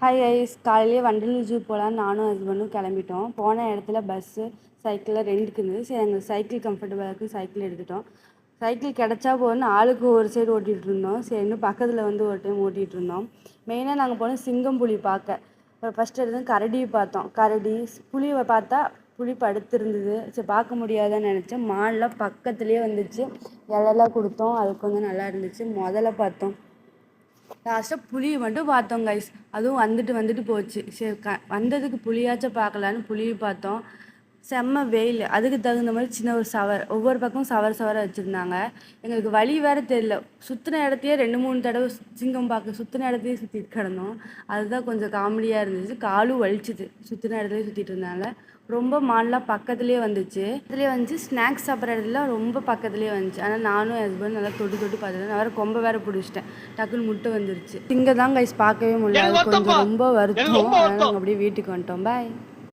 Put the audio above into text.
Hi ice, காலையிலேயே Vandalur zoo போகலான்னு நானும் ஹஸ்பண்டும் கிளம்பிட்டோம். போன இடத்துல பஸ்ஸு சைக்கிளில் ரெண்டுக்கு இருந்தது. சரி, எங்களுக்கு சைக்கிள் கம்ஃபர்டபுளாக இருக்குது, சைக்கிள் எடுத்துட்டோம். சைக்கிள் கிடச்சா போகணுன்னு ஆளுக்கு ஒரு சைடு ஓட்டிகிட்டு இருந்தோம். சரி, இன்னும் பக்கத்தில் வந்து ஒரு டைம் ஓட்டிகிட்டு இருந்தோம். மெயினாக நாங்கள் போனோம் சிங்கம் புலி பார்க்க. ஃபஸ்ட்டு எடுத்து கரடியை பார்த்தோம். கரடி புலியை பார்த்தா புலி படுத்துருந்தது. சரி, பார்க்க முடியாதான்னு நினச்சேன். மான்லாம் பக்கத்துலேயே வந்துச்சு. இலையெல்லாம் கொடுத்தோம், அது கொஞ்சம் நல்லா இருந்துச்சு. முதல்ல பார்த்தோம். லாஸ்ட்டாக புளியை மட்டும் பார்த்தோம் கைஸ். அதுவும் வந்துட்டு போச்சு. சரி, வந்ததுக்கு புளியாச்சும் பார்க்கலான்னு புளியை பார்த்தோம். செம்ம வெயில், அதுக்கு தகுந்த மாதிரி சின்ன ஒரு சவர், ஒவ்வொரு பக்கம் சவர வச்சுருந்தாங்க. எங்களுக்கு வழி வேறு தெரியல. சுற்றின இடத்தையே 2-3 தடவை சிங்கம் பார்க்க சுற்றின இடத்தையே சுற்றிட்டு கிடந்தோம். அதுதான் கொஞ்சம் காமெடியாக இருந்துச்சு. காலும் வலிச்சுது, சுற்றின இடத்துலையே சுற்றிட்டு இருந்தாங்க. ரொம்ப மான்லாம் பக்கத்துலேயே வந்துச்சு. இதுலேயே வந்துச்சு. ஸ்நாக்ஸ் சாப்பிட்ற இடத்துல ரொம்ப பக்கத்துலேயே வந்துச்சு. ஆனால் நானும் ஹஸ்பண்ட் நல்லா தொட்டு பார்த்துட்டேன். நான் வேறு கொம்பை வேறு பிடிச்சிட்டேன். டக்குன்னு முட்டை வந்துருச்சு. இங்கே தான் கைஸ் பார்க்கவே முடியல. அது கொஞ்சம் ரொம்ப வருத்தம். அதனால் நாங்கள் அப்படியே வீட்டுக்கு வந்துட்டோம். பாய்.